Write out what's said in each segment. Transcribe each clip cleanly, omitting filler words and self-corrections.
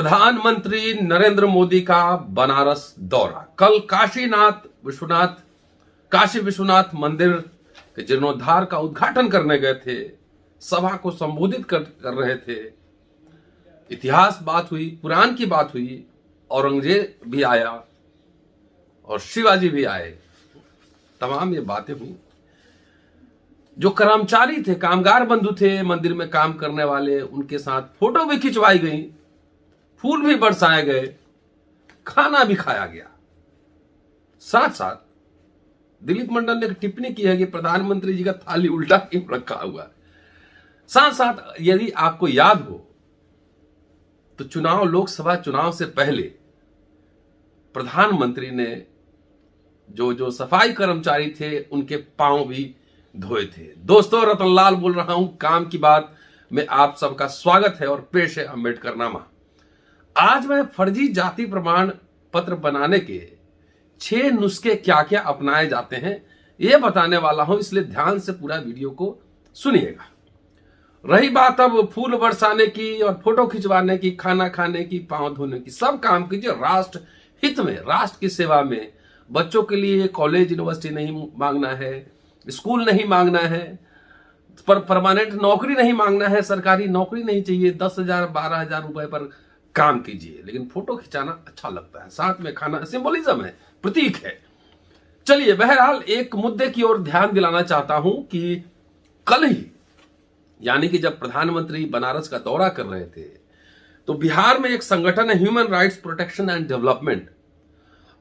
प्रधानमंत्री नरेंद्र मोदी का बनारस दौरा। कल काशी विश्वनाथ मंदिर के जीर्णोद्धार का उद्घाटन करने गए थे, सभा को संबोधित कर रहे थे। इतिहास बात हुई, पुराण की बात हुई, औरंगजेब भी आया और शिवाजी भी आए, तमाम ये बातें हुई। जो कर्मचारी थे, कामगार बंधु थे, मंदिर में काम करने वाले, उनके साथ फोटो भी खिंचवाई गई, फूल भी बरसाए गए, खाना भी खाया गया। साथ साथ दिलीप मंडल ने एक टिप्पणी की है कि प्रधानमंत्री जी का थाली उल्टा क्यों रखा हुआ है। साथ साथ यदि आपको याद हो तो लोकसभा चुनाव से पहले प्रधानमंत्री ने जो सफाई कर्मचारी थे उनके पांव भी धोए थे। दोस्तों, रतनलाल बोल रहा हूं, काम की बात में आप सबका स्वागत है और पेश है अम्बेडकरनामा। आज मैं फर्जी जाति प्रमाण पत्र बनाने के 6 नुस्खे क्या क्या अपनाए जाते हैं यह बताने वाला हूं, इसलिए ध्यान से पूरा वीडियो को सुनिएगा। रही बात अब फूल बरसाने की और फोटो खिंचवाने की, खाना खाने की, पांव धोने की, सब काम कीजिए राष्ट्र हित में, राष्ट्र की सेवा में। बच्चों के लिए कॉलेज यूनिवर्सिटी नहीं मांगना है, स्कूल नहीं मांगना है, पर परमानेंट नौकरी नहीं मांगना है, सरकारी नौकरी नहीं चाहिए। 10,000 12,000 रुपए पर काम कीजिए, लेकिन फोटो खिंचाना अच्छा लगता है, साथ में खाना सिंबोलिज्म है, प्रतीक है। चलिए, बहरहाल एक मुद्दे की ओर ध्यान दिलाना चाहता हूं कि कल ही, यानी कि जब प्रधानमंत्री बनारस का दौरा कर रहे थे, तो बिहार में एक संगठन है human rights protection and development,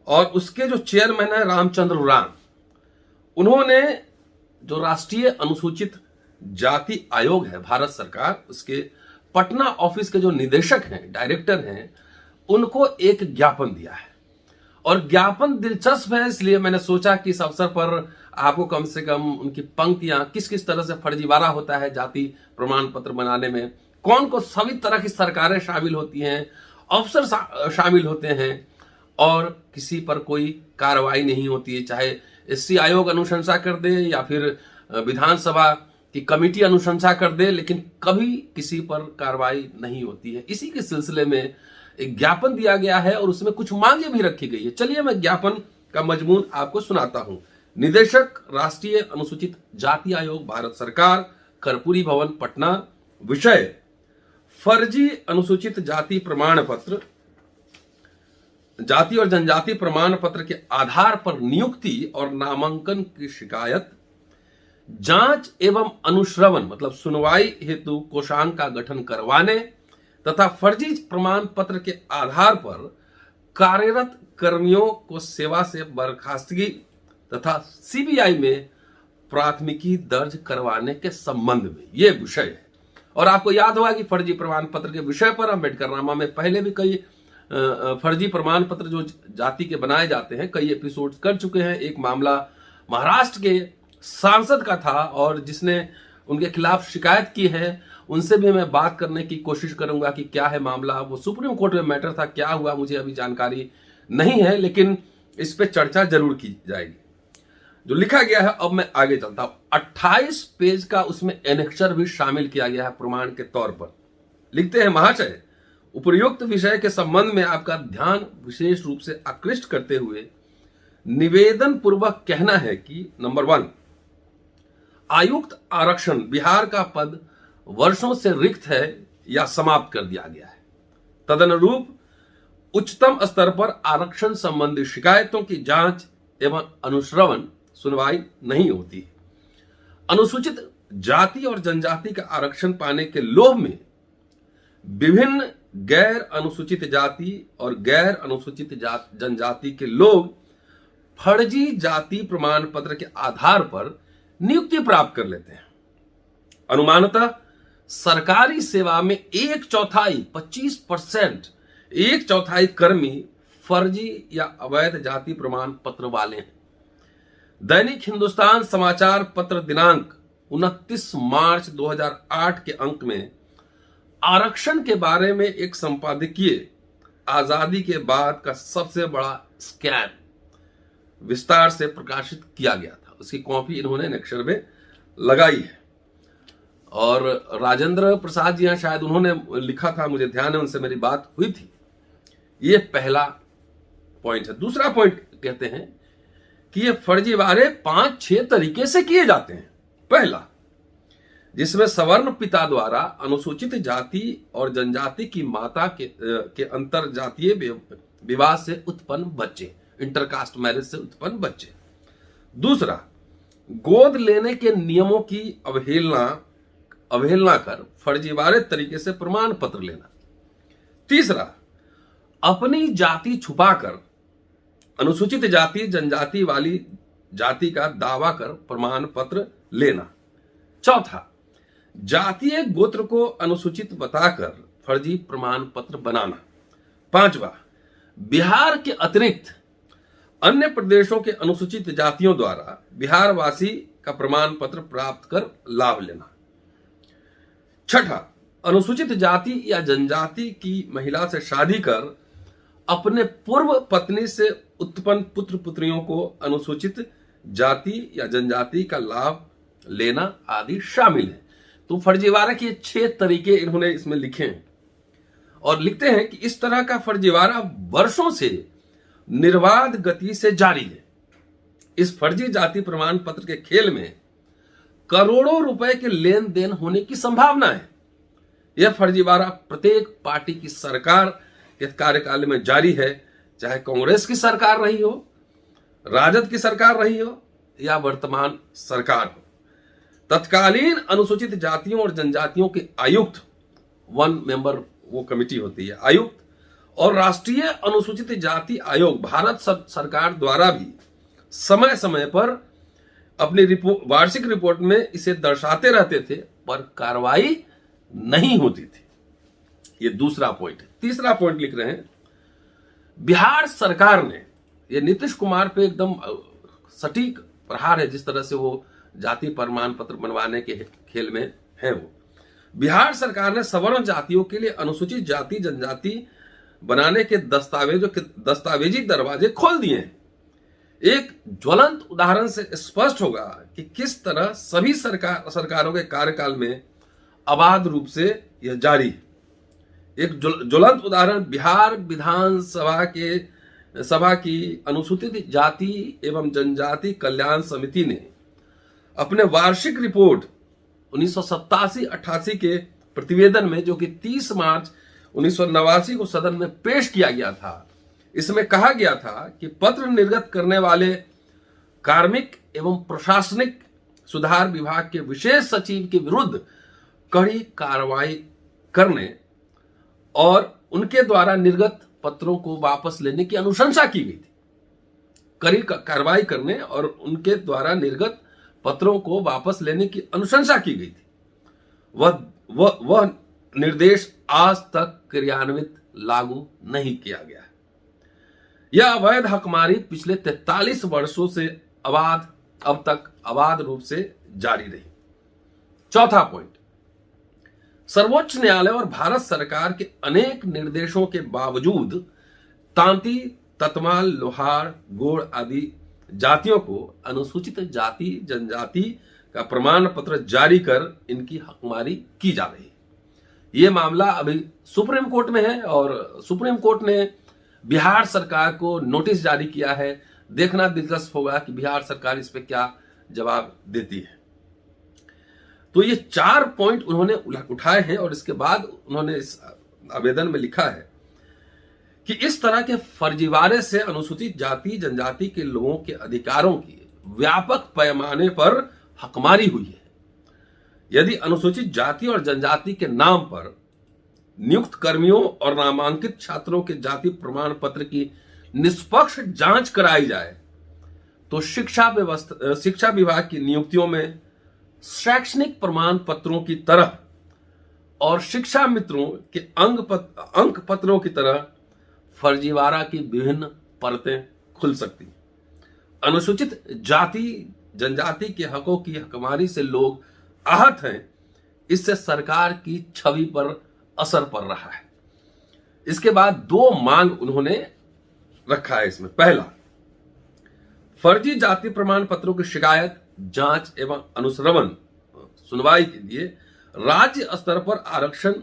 और उसके जो चेयरमैन है रामचंद्र उरांव, उन्होंने जो राष्ट्रीय अनुसूचित जाति आयोग है भारत सरकार, उसके पटना ऑफिस के जो निदेशक हैं, डायरेक्टर हैं, उनको एक ज्ञापन दिया है। और ज्ञापन दिलचस्प है, इसलिए मैंने सोचा कि इस अवसर पर आपको कम से कम उनकी पंक्तियां, किस किस तरह से फर्जीवाड़ा होता है जाति प्रमाण पत्र बनाने में, कौन को सभी तरह की सरकारें शामिल होती हैं, अफसर शामिल होते हैं और किसी पर कोई कार्रवाई नहीं होती है। चाहे एससी आयोग अनुशंसा कर दे या फिर विधानसभा की कमेटी अनुशंसा कर दे, लेकिन कभी किसी पर कार्रवाई नहीं होती है। इसी के सिलसिले में एक ज्ञापन दिया गया है और उसमें कुछ मांगे भी रखी गई है। चलिए, मैं ज्ञापन का मजमून आपको सुनाता हूं। निदेशक, राष्ट्रीय अनुसूचित जाति आयोग, भारत सरकार, कर्पूरी भवन, पटना। विषय: फर्जी अनुसूचित जाति प्रमाण पत्र, जाति और जनजाति प्रमाण पत्र के आधार पर नियुक्ति और नामांकन की शिकायत, जांच एवं अनुश्रवण मतलब सुनवाई हेतु कोषांग का गठन करवाने तथा फर्जी प्रमाण पत्र के आधार पर कार्यरत कर्मियों को सेवा से बर्खास्तगी तथा सीबीआई में प्राथमिकी दर्ज करवाने के संबंध में ये विषय है। और आपको याद होगा कि फर्जी प्रमाण पत्र के विषय पर अम्बेडकरनामा में पहले भी कई फर्जी प्रमाण पत्र जो जाति के बनाए जाते हैं, कई एपिसोड कर चुके हैं। एक मामला महाराष्ट्र के सांसद का था और जिसने उनके खिलाफ शिकायत की है, उनसे भी मैं बात करने की कोशिश करूंगा कि क्या है मामला। वो सुप्रीम कोर्ट में मैटर था, क्या हुआ मुझे अभी जानकारी नहीं है, लेकिन इस पे चर्चा जरूर की जाएगी। जो लिखा गया है, अब मैं आगे चलता हूं। 28 पेज का उसमें एनेक्चर भी शामिल किया गया है प्रमाण के तौर पर। लिखते हैं, महाशय, उपयुक्त विषय के संबंध में आपका ध्यान विशेष रूप से आकृष्ट करते हुए निवेदन पूर्वक कहना है कि नंबर 1, आयुक्त आरक्षण बिहार का पद वर्षों से रिक्त है या समाप्त कर दिया गया है। तदनुरूप उच्चतम स्तर पर आरक्षण संबंधी शिकायतों की जांच एवं अनुश्रवण सुनवाई नहीं होती। अनुसूचित जाति और जनजाति का आरक्षण पाने के लोभ में विभिन्न गैर अनुसूचित जाति और गैर अनुसूचित जनजाति के लोग फर्जी जाति प्रमाण पत्र के आधार पर नियुक्ति प्राप्त कर लेते हैं। अनुमानतः सरकारी सेवा में 1/4 25% 1/4 कर्मी फर्जी या अवैध जाति प्रमाण पत्र वाले हैं। दैनिक हिंदुस्तान समाचार पत्र दिनांक 29 मार्च 2008 के अंक में आरक्षण के बारे में एक संपादकीय आजादी के बाद का सबसे बड़ा स्कैम विस्तार से प्रकाशित किया गया था। उसकी कॉपी इन्होंने नेक्चर में लगाई है और राजेंद्र प्रसाद जी हैं, शायद उन्होंने लिखा था, मुझे ध्यान है, उनसे मेरी बात हुई थी। ये पहला पॉइंट है। दूसरा पॉइंट कहते हैं कि ये फर्जीवाड़े 5-6 तरीके से किए जाते हैं। पहला, जिसमें सवर्ण पिता द्वारा अनुसूचित जाति और जनजाति की माता के अंतर जातीय विवाह से उत्पन्न बच्चे, इंटरकास्ट मैरिज से उत्पन्न बच्चे। दूसरा, गोद लेने के नियमों की अवहेलना कर फर्जीवाड़े तरीके से प्रमाण पत्र लेना। तीसरा, अपनी जाति छुपाकर अनुसूचित जाति जनजाति वाली जाति का दावा कर प्रमाण पत्र लेना। चौथा, जातीय गोत्र को अनुसूचित बताकर फर्जी प्रमाण पत्र बनाना। पांचवा, बिहार के अतिरिक्त अन्य प्रदेशों के अनुसूचित जातियों द्वारा बिहारवासी का प्रमाण पत्र प्राप्त कर लाभ लेना। छठा, अनुसूचित जाति या जनजाति की महिला से शादी कर अपने पूर्व पत्नी से उत्पन्न पुत्र पुत्रियों को अनुसूचित जाति या जनजाति का लाभ लेना आदि शामिल है। तो फर्जीवाड़ा के 6 तरीके इन्होंने इसमें लिखे हैं और लिखते हैं कि इस तरह का फर्जीवाड़ा वर्षों से निर्बाध गति से जारी है। इस फर्जी जाति प्रमाण पत्र के खेल में करोड़ों रुपए के लेन देन होने की संभावना है। यह फर्जीवाड़ा प्रत्येक पार्टी की सरकार के कार्यकाल में जारी है, चाहे कांग्रेस की सरकार रही हो, राजद की सरकार रही हो या वर्तमान सरकार हो। तत्कालीन अनुसूचित जातियों और जनजातियों के आयुक्त, 1 मेंबर वो कमेटी होती है, आयुक्त और राष्ट्रीय अनुसूचित जाति आयोग भारत सरकार द्वारा भी समय समय पर अपनी वार्षिक रिपोर्ट में इसे दर्शाते रहते थे, पर कार्रवाई नहीं होती थी। ये दूसरा पॉइंट है। तीसरा पॉइंट लिख रहे हैं, बिहार सरकार ने, ये नीतीश कुमार पे एकदम सटीक प्रहार है जिस तरह से वो जाति प्रमाण पत्र बनवाने के खेल में है। वो बिहार सरकार ने सवर्ण जातियों के लिए अनुसूचित जाति जनजाति बनाने के दस्तावेजी दरवाजे खोल दिए हैं। एक ज्वलंत उदाहरण से स्पष्ट होगा कि किस तरह सभी सरकारों के कार्यकाल में अबाध रूप से यह जारी है। एक ज्वलंत उदाहरण बिहार विधान सभा की अनुसूचित जाति एवं जनजाति कल्याण समिति ने अपने वार्षिक रिपोर्ट 1987-88 के प्रतिवेदन में, जो कि 30 मार्च 1989 को सदन में पेश किया गया था, इसमें कहा गया था कि पत्र निर्गत करने वाले कार्मिक एवं प्रशासनिक सुधार विभाग के विशेष सचिव के विरुद्ध कड़ी कार्रवाई करने और उनके द्वारा निर्गत पत्रों को वापस लेने की अनुशंसा की गई थी। कड़ी कार्रवाई करने और उनके द्वारा निर्गत पत्रों को वापस लेने की अनुशंसा की गई थी। वह निर्देश आज तक क्रियान्वित लागू नहीं किया गया है। यह अवैध हकमारी पिछले 43 वर्षों से अब तक अबाध रूप से जारी रही। चौथा पॉइंट, सर्वोच्च न्यायालय और भारत सरकार के अनेक निर्देशों के बावजूद तांती, ततमाल, लोहार, गोड़ आदि जातियों को अनुसूचित जाति जनजाति का प्रमाण पत्र जारी कर इनकी हकमारी की जा रही है। यह मामला अभी सुप्रीम कोर्ट में है और सुप्रीम कोर्ट ने बिहार सरकार को नोटिस जारी किया है। देखना दिलचस्प होगा कि बिहार सरकार इस पे क्या जवाब देती है। तो ये 4 पॉइंट उन्होंने उठाए हैं और इसके बाद उन्होंने इस आवेदन में लिखा है कि इस तरह के फर्जीवाड़े से अनुसूचित जाति जनजाति के लोगों के अधिकारों की व्यापक पैमाने पर हकमारी हुई है। यदि अनुसूचित जाति और जनजाति के नाम पर नियुक्त कर्मियों और नामांकित छात्रों के जाति प्रमाण पत्र की निष्पक्ष जांच कराई जाए तो शिक्षा विभाग की नियुक्तियों में शैक्षणिक प्रमाण पत्रों की तरह और शिक्षा मित्रों के अंक पत्रों की तरह फर्जीवाड़ा की विभिन्न परतें खुल सकती। अनुसूचित जाति जनजाति के हकों की हकमारी से लोग आहत हैं, इससे सरकार की छवि पर असर पड़ रहा है। इसके बाद 2 मांग उन्होंने रखा है इसमें। पहला, फर्जी जाति प्रमाण पत्रों की शिकायत, जांच एवं अनुश्रवण सुनवाई के लिए राज्य स्तर पर आरक्षण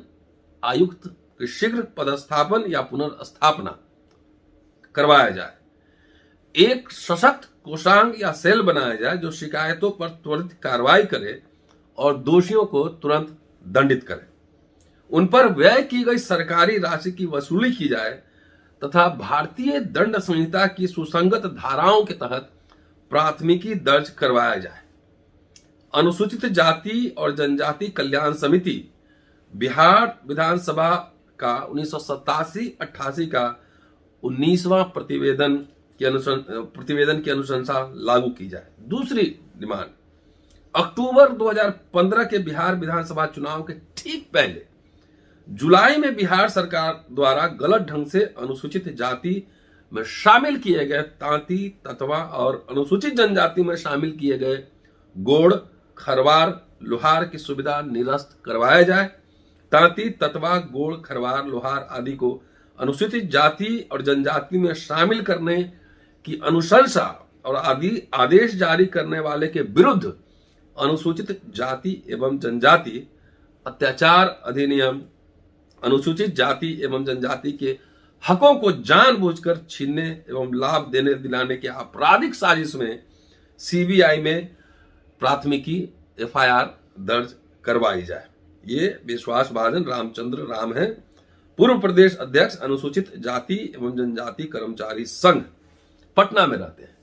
आयुक्त के शीघ्र पदस्थापन या पुनर्स्थापना करवाया जाए। एक सशक्त कोषांग या सेल बनाया जाए जो शिकायतों पर त्वरित कार्रवाई करे और दोषियों को तुरंत दंडित करे। उन पर व्यय की गई सरकारी राशि की वसूली की जाए तथा भारतीय दंड संहिता की सुसंगत धाराओं के तहत प्राथमिकी दर्ज करवाया जाए। अनुसूचित जाति और जनजाति कल्याण समिति बिहार विधानसभा का 1987-88 का 19वां प्रतिवेदन की अनुशंसा लागू की जाए। दूसरी डिमांड, अक्टूबर 2015 के बिहार विधानसभा चुनाव के ठीक पहले जुलाई में बिहार सरकार द्वारा गलत ढंग से अनुसूचित जाति में शामिल किए गए तांती, ततवा और अनुसूचित जनजाति में शामिल किए गए गोड़, खरवार, लोहार की सुविधा निरस्त करवाया जाए। तांती, ततवा, गोड़, खरवार, लोहार आदि को अनुसूचित जाति और जनजाति में शामिल करने की अनुशंसा और आदि आदेश जारी करने वाले के विरुद्ध अनुसूचित जाति एवं जनजाति अत्याचार अधिनियम अनुसूचित जाति एवं जनजाति के हकों को जानबूझकर छीनने एवं लाभ देने दिलाने के आपराधिक साजिश में सीबीआई में प्राथमिकी एफआईआर दर्ज करवाई जाए। ये विश्वास महाजन रामचंद्र राम है, पूर्व प्रदेश अध्यक्ष अनुसूचित जाति एवं जनजाति कर्मचारी संघ, पटना में रहते हैं।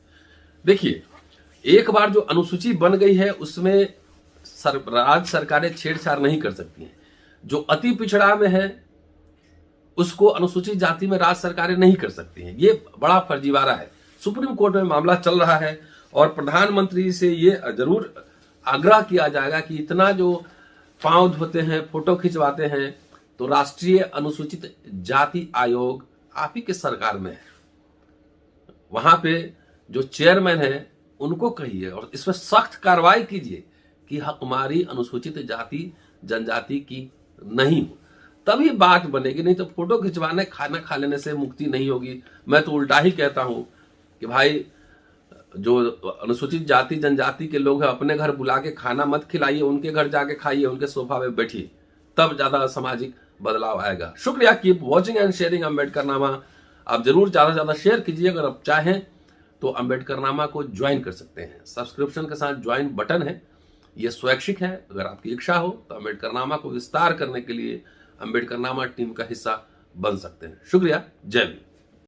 देखिए, एक बार जो अनुसूची बन गई है उसमें राज्य सरकारें छेड़छाड़ नहीं कर सकती हैं। जो अति पिछड़ा में है उसको अनुसूचित जाति में राज्य सरकारें नहीं कर सकती हैं। ये बड़ा फर्जीवाड़ा है। सुप्रीम कोर्ट में मामला चल रहा है और प्रधानमंत्री से ये जरूर आग्रह किया जाएगा कि इतना जो पांव धोते हैं, फोटो खिंचवाते हैं, तो राष्ट्रीय अनुसूचित जाति आयोग आप ही के सरकार में है, वहां पे जो चेयरमैन है उनको कहिए और इस पर सख्त कार्रवाई कीजिए कि हमारी अनुसूचित जाति जनजाति की नहीं हो, तभी बात बनेगी। नहीं तो फोटो खिंचवाने, खाना खा लेने से मुक्ति नहीं होगी। मैं तो उल्टा ही कहता हूं कि भाई जो अनुसूचित जाति जनजाति के लोग हैं अपने घर बुला के खाना मत खिलाइए, उनके घर जाके खाइए, उनके सोफा पे बैठिए, तब ज्यादा सामाजिक बदलाव आएगा। शुक्रिया। Keep watching and sharing Ambedkarnama. आप जरूर ज्यादा से ज्यादा शेयर कीजिए। अगर आप चाहें तो अम्बेडकरनामा को ज्वाइन कर सकते हैं। सब्सक्रिप्शन के साथ ज्वाइन बटन है, ये स्वैच्छिक है। अगर आपकी इच्छा हो तो अम्बेडकरनामा को विस्तार करने के लिए अम्बेडकरनामा टीम का हिस्सा बन सकते हैं। शुक्रिया। जय भीम।